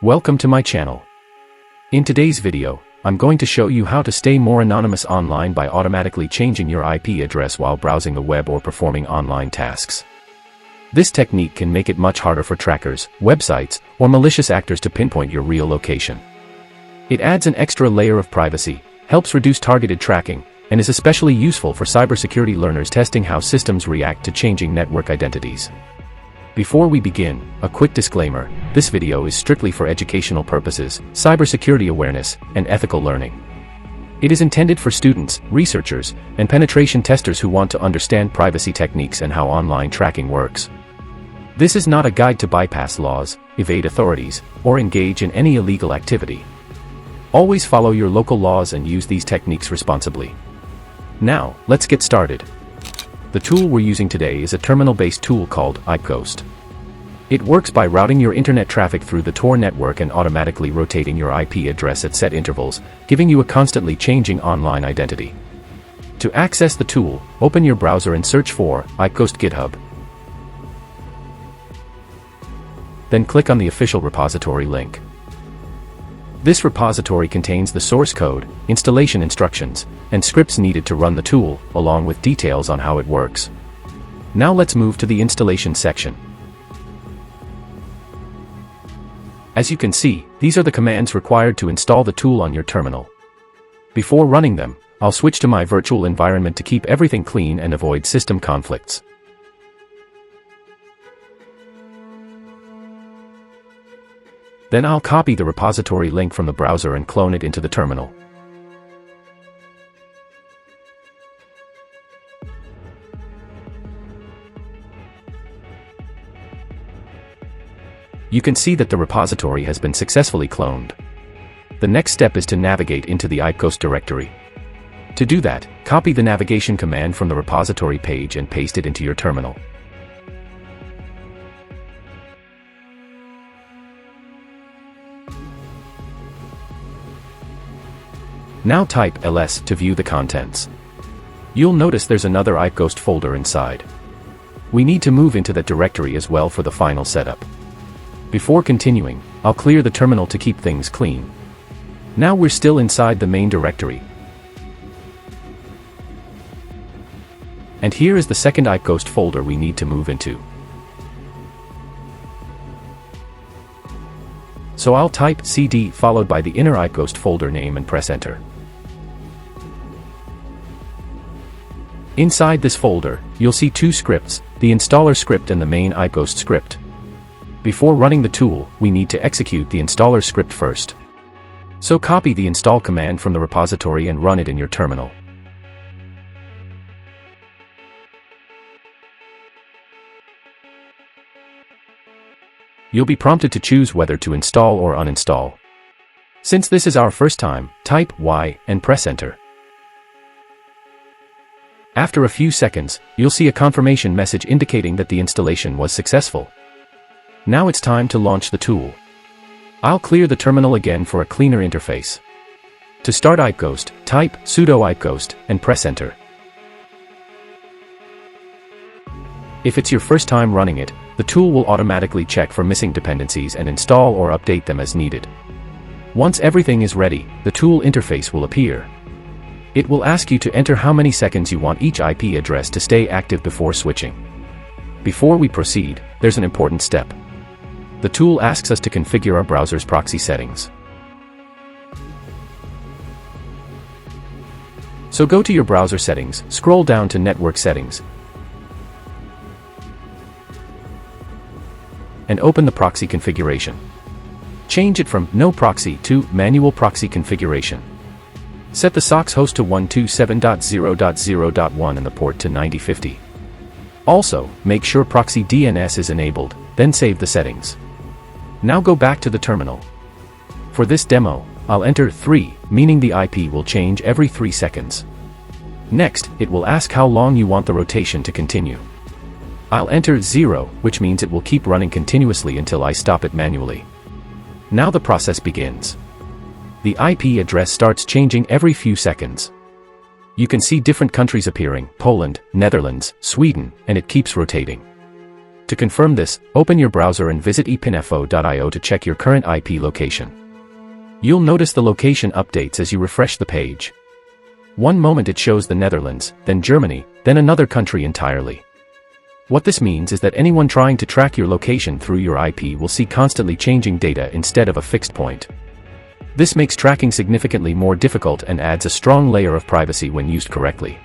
Welcome to my channel. In today's video, I'm going to show you how to stay more anonymous online by automatically changing your IP address while browsing the web or performing online tasks. This technique can make it much harder for trackers, websites, or malicious actors to pinpoint your real location. It adds an extra layer of privacy, helps reduce targeted tracking, and is especially useful for cybersecurity learners testing how systems react to changing network identities. Before we begin, a quick disclaimer: this video is strictly for educational purposes, cybersecurity awareness, and ethical learning. It is intended for students, researchers, and penetration testers who want to understand privacy techniques and how online tracking works. This is not a guide to bypass laws, evade authorities, or engage in any illegal activity. Always follow your local laws and use these techniques responsibly. Now, let's get started. The tool we're using today is a terminal-based tool called IPghost. It works by routing your internet traffic through the Tor network and automatically rotating your IP address at set intervals, giving you a constantly changing online identity. To access the tool, open your browser and search for IPghost GitHub. Then click on the official repository link. This repository contains the source code, installation instructions, and scripts needed to run the tool, along with details on how it works. Now let's move to the installation section. As you can see, these are the commands required to install the tool on your terminal. Before running them, I'll switch to my virtual environment to keep everything clean and avoid system conflicts. Then I'll copy the repository link from the browser and clone it into the terminal. You can see that the repository has been successfully cloned. The next step is to navigate into the IPghost directory. To do that, copy the navigation command from the repository page and paste it into your terminal. Now type ls to view the contents. You'll notice there's another IPghost folder inside. We need to move into that directory as well for the final setup. Before continuing, I'll clear the terminal to keep things clean. Now we're still inside the main directory. And here is the second IPghost folder we need to move into. So I'll type cd followed by the inner IPghost folder name and press enter. Inside this folder, you'll see two scripts, the installer script and the main IPghost script. Before running the tool, we need to execute the installer script first. So copy the install command from the repository and run it in your terminal. You'll be prompted to choose whether to install or uninstall. Since this is our first time, type Y and press enter. After a few seconds, you'll see a confirmation message indicating that the installation was successful. Now it's time to launch the tool. I'll clear the terminal again for a cleaner interface. To start IPghost, type sudo IPghost and press enter. If it's your first time running it, the tool will automatically check for missing dependencies and install or update them as needed. Once everything is ready, the tool interface will appear. It will ask you to enter how many seconds you want each IP address to stay active before switching. Before we proceed, there's an important step. The tool asks us to configure our browser's proxy settings. So go to your browser settings, scroll down to Network Settings, and open the proxy configuration. Change it from No Proxy to Manual Proxy Configuration. Set the SOCKS host to 127.0.0.1 and the port to 9050. Also, make sure Proxy DNS is enabled, then save the settings. Now go back to the terminal. For this demo, I'll enter 3, meaning the IP will change every 3 seconds. Next, it will ask how long you want the rotation to continue. I'll enter 0, which means it will keep running continuously until I stop it manually. Now the process begins. The IP address starts changing every few seconds. You can see different countries appearing: Poland, Netherlands, Sweden, and it keeps rotating. To confirm this, open your browser and visit ipinfo.io to check your current IP location. You'll notice the location updates as you refresh the page. One moment it shows the Netherlands, then Germany, then another country entirely. What this means is that anyone trying to track your location through your IP will see constantly changing data instead of a fixed point. This makes tracking significantly more difficult and adds a strong layer of privacy when used correctly.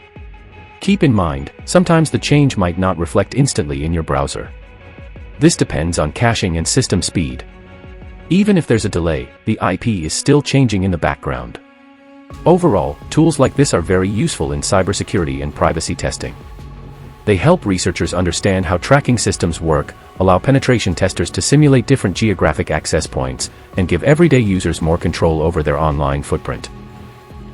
Keep in mind, sometimes the change might not reflect instantly in your browser. This depends on caching and system speed. Even if there's a delay, the IP is still changing in the background. Overall, tools like this are very useful in cybersecurity and privacy testing. They help researchers understand how tracking systems work, allow penetration testers to simulate different geographic access points, and give everyday users more control over their online footprint.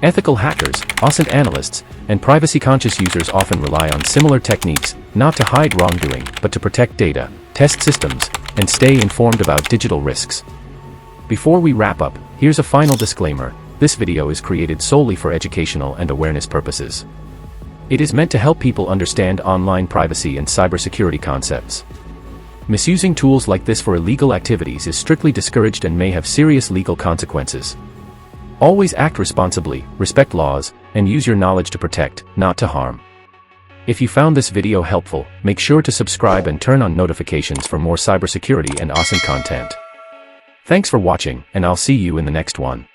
Ethical hackers, OSINT analysts, and privacy-conscious users often rely on similar techniques, not to hide wrongdoing, but to protect data, test systems, and stay informed about digital risks. Before we wrap up, here's a final disclaimer. This video is created solely for educational and awareness purposes. It is meant to help people understand online privacy and cybersecurity concepts. Misusing tools like this for illegal activities is strictly discouraged and may have serious legal consequences. Always act responsibly, respect laws, and use your knowledge to protect, not to harm. If you found this video helpful, make sure to subscribe and turn on notifications for more cybersecurity and OSINT content. Thanks for watching, and I'll see you in the next one.